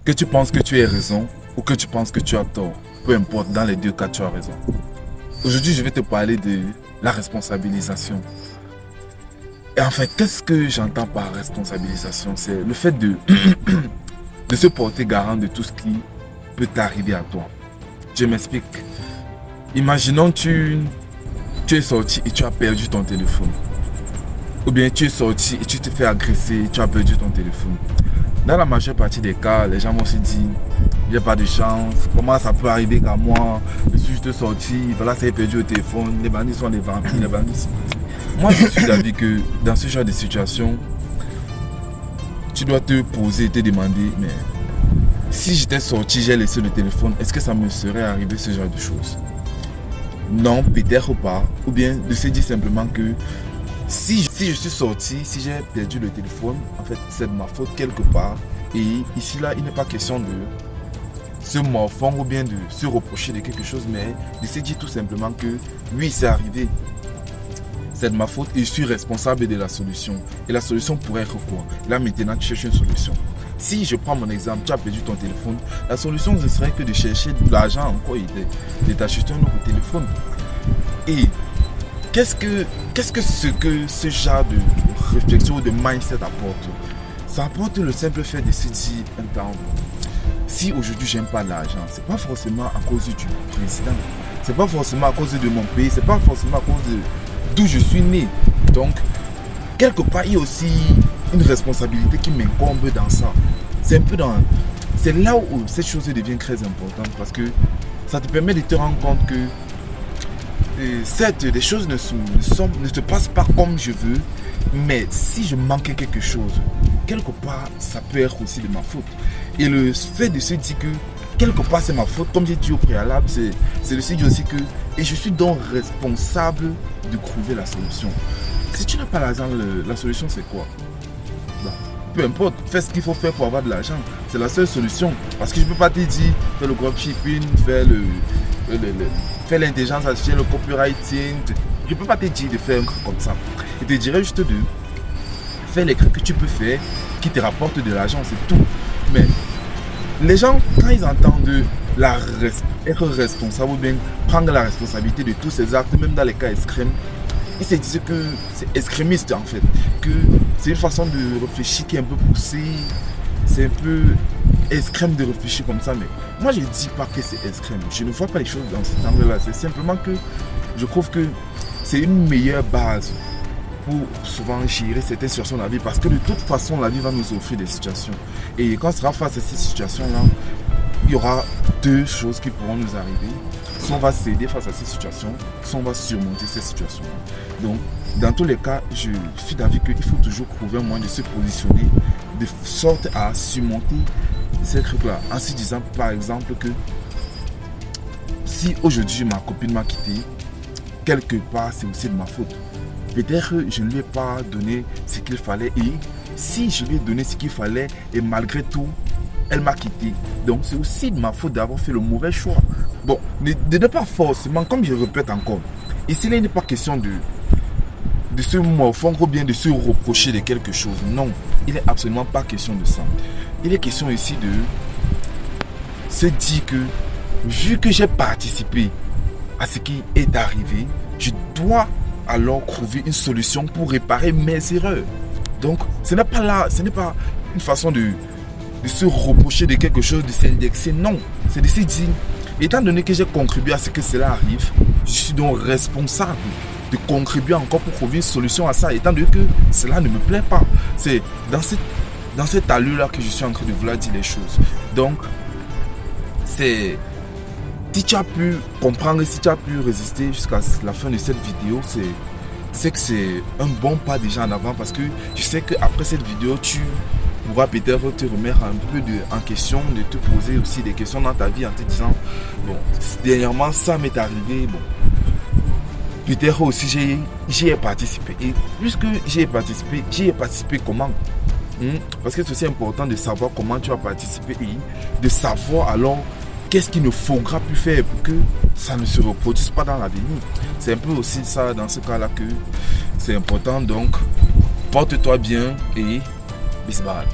Que tu penses que tu as raison ou que tu penses que tu as tort, peu importe, dans les deux cas, tu as raison. Aujourd'hui, je vais te parler de la responsabilisation. Et en fait, qu'est-ce que j'entends par responsabilisation? C'est le fait de, de se porter garant de tout ce qui peut t'arriver à toi. Je m'explique. Imaginons tu es sorti et tu as perdu ton téléphone. Ou bien tu es sorti et tu te fais agresser et tu as perdu ton téléphone. Dans la majeure partie des cas, les gens vont se dire, il n'y a pas de chance, comment ça peut arriver qu'à moi, je suis juste sorti, voilà, ça a perdu le téléphone, les bandits sont des vampires, les bandits sont... Moi, je suis d'avis que dans ce genre de situation, tu dois te poser et te demander, mais si j'étais sorti, j'ai laissé le téléphone, est-ce que ça me serait arrivé ce genre de choses? Non, peut-être pas. Ou bien de se dire simplement que si je suis sorti, si j'ai perdu le téléphone, en fait, c'est de ma faute quelque part. Et ici, là, il n'est pas question de se morfondre ou bien de se reprocher de quelque chose, mais de se dire tout simplement que oui, c'est arrivé. C'est de ma faute et je suis responsable de la solution. Et la solution pourrait être quoi? Là, maintenant, tu cherches une solution. Si je prends mon exemple, tu as perdu ton téléphone, la solution, ce serait que de chercher de l'argent encore et de t'acheter un nouveau téléphone. Et qu'est-ce que ce genre de réflexion ou de mindset apporte? Ça apporte le simple fait de se dire un temps, si aujourd'hui j'aime pas l'argent, c'est pas forcément à cause du président, c'est pas forcément à cause de mon pays, c'est pas forcément à cause d'où je suis né. Donc, quelque part, il y a aussi une responsabilité qui m'incombe dans ça. C'est là où cette chose devient très importante parce que ça te permet de te rendre compte que certes, les choses ne se passent pas comme je veux, mais si je manquais quelque chose, quelque part, ça peut être aussi de ma faute. Et le fait de se dire que quelque part c'est ma faute, comme j'ai dit au préalable, c'est de se dire aussi que et je suis donc responsable de trouver la solution. Si tu n'as pas l'argent, la solution c'est quoi? Peu importe, fais ce qu'il faut faire pour avoir de l'argent. C'est la seule solution. Parce que je ne peux pas te dire, fais le dropshipping, fais l'intelligence artificielle, le copywriting. Je ne peux pas te dire de faire un truc comme ça. Je te dirais juste de faire les trucs que tu peux faire qui te rapportent de l'argent, c'est tout. Mais les gens, quand ils entendent être responsable ou bien prendre la responsabilité de tous ces actes, même dans les cas extrêmes, ils se disent que c'est extrémiste en fait, que c'est une façon de réfléchir qui est un peu poussée, c'est un peu extrême de réfléchir comme ça, mais moi je ne dis pas que c'est extrême, je ne vois pas les choses dans cet angle-là, c'est simplement que je trouve que c'est une meilleure base pour souvent gérer certaines situations de la vie, parce que de toute façon la vie va nous offrir des situations, et quand on sera face à ces situations-là, il y aura deux choses qui pourront nous arriver. Soit on va céder face à ces situations, soit on va surmonter ces situations. Donc, dans tous les cas, je suis d'avis qu'il faut toujours trouver un moyen de se positionner de sorte à surmonter ces trucs-là. En se disant, par exemple, que si aujourd'hui ma copine m'a quitté, quelque part, c'est aussi de ma faute. Peut-être que je ne lui ai pas donné ce qu'il fallait. Et si je lui ai donné ce qu'il fallait, et malgré tout, elle m'a quitté. Donc, c'est aussi de ma faute d'avoir fait le mauvais choix. Bon, de ne pas forcément, comme je répète encore, ici, il n'est pas question de se morfondre ou bien de se reprocher de quelque chose. Non, il n'est absolument pas question de ça. Il est question ici de se dire que, vu que j'ai participé à ce qui est arrivé, je dois alors trouver une solution pour réparer mes erreurs. Donc, ce n'est pas une façon de se reprocher de quelque chose, de s'indexer. Non, c'est de se dire, étant donné que j'ai contribué à ce que cela arrive, je suis donc responsable de contribuer encore pour trouver une solution à ça, étant donné que cela ne me plaît pas. C'est dans cette allure-là que je suis en train de vouloir dire les choses. Donc, si tu as pu comprendre, si tu as pu résister jusqu'à la fin de cette vidéo, c'est que c'est un bon pas déjà en avant, parce que je sais qu'après cette vidéo, tu pourras peut-être te remettre un peu en question, de te poser aussi des questions dans ta vie en te disant, bon, dernièrement ça m'est arrivé, bon, peut-être aussi j'y ai participé. Et puisque j'y ai participé comment? Parce que c'est aussi important de savoir comment tu as participé et de savoir alors qu'est-ce qu'il ne faudra plus faire pour que ça ne se reproduise pas dans l'avenir. C'est un peu aussi ça dans ce cas-là que c'est important. Donc, porte-toi bien et bisbal.